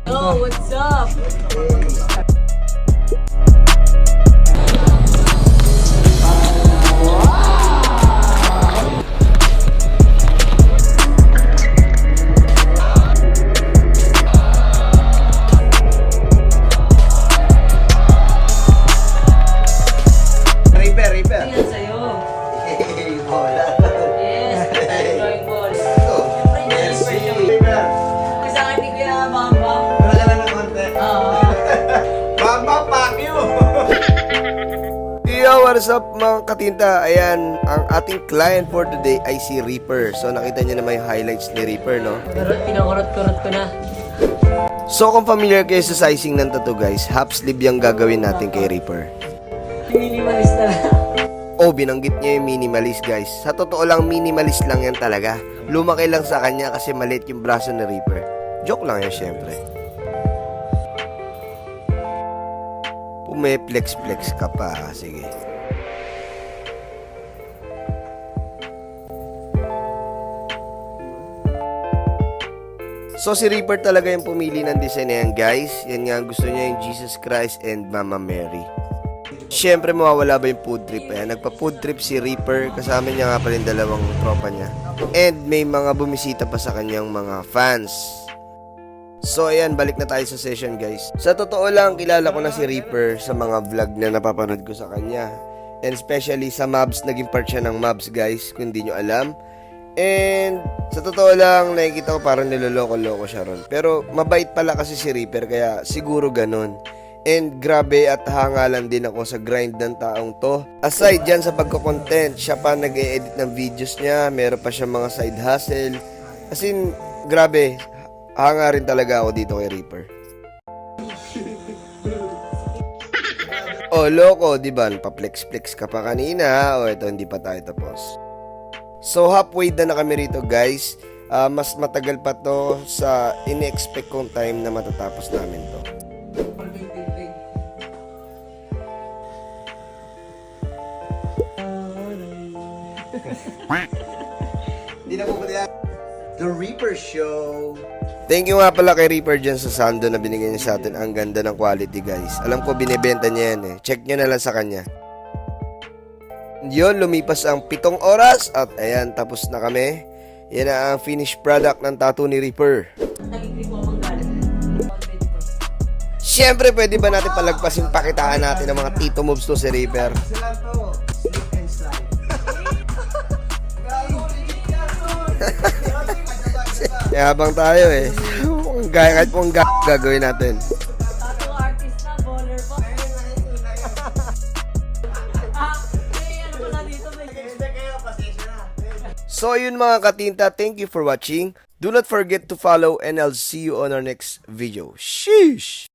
Yo, what's up? Reaper. Tingnan sa'yo. Bola. Yes, drawing ball. Siyempre, Merci. hindi Reaper. Sa akin, hindi ko yan mambang. Wala ka lang ng konti. Oo. Mama, fuck you! Yo, what's up mga katinta? Ayan, ang ating client for today ay si Reaper. So nakita niyo naman yung highlights ni Reaper, no? Pinakurot-kurot ko na. So kung familiar kayo sa sizing ng tattoo guys, half sleeve yung gagawin natin kay Reaper. Minimalist na. Oh, binanggit niya yung minimalist guys. Sa totoo lang, minimalist lang yan talaga. Lumaki lang sa kanya kasi maliit yung braso ni Reaper. Joke lang yan syempre. Pumeflex-flex ka pa. Sige. So si Reaper talaga yung pumili ng design na yan guys. Yan nga gusto niya yung Jesus Christ and Mama Mary. Siyempre mawawala ba yung food trip? Ayan, nagpa-food trip si Reaper. Kasama niya nga pala yung dalawang tropa niya. And may mga bumisita pa sa kanyang mga fans. So ayan, balik na tayo sa session guys. Sa totoo lang, kilala ko na si Reaper sa mga vlog na napapanood ko sa kanya. And especially sa Mobs, naging part siya ng Mobs guys, kung hindi nyo alam. And sa totoo lang, nakikita ko parang niloloko-loko siya ron. Pero mabait pala kasi si Reaper, kaya siguro ganun. And grabe at hangalan din ako sa grind ng taong to. Aside dyan sa pagko-content, siya pa nag-e-edit ng videos niya, meron pa siya mga side hustle. As in, grabe, hanga rin talaga ako dito kay Reaper. Oh, loko, di ba? Pa-flex-flex ka pa kanina. Oh, ito, hindi pa tayo tapos. So, halfway na kami rito, guys. Mas matagal pa to sa in-expect kong time na matatapos namin to. Hindi na pupunta yan. The Reaper Show. Thank you nga pala kay Reaper dyan sa sando na binigay niya sa atin. Ang ganda ng quality guys. Alam ko binibenta niya yan eh. Check nyo na lang sa kanya. Yun, lumipas ang 7 oras. At ayan, tapos na kami. Yan na ang finished product ng tattoo ni Reaper. Nagigri ko ang galing. Siyempre, pwede ba natin palagpasin pakitaan natin ng mga tito moves to si Reaper? Sila to. Slip and slide. Kaya habang tayo eh. Kahit kung gagawin natin. Tattoo artist na, baller po. Ano pala dito? So yun mga katinta, thank you for watching. Do not forget to follow and I'll see you on our next video. Sheesh!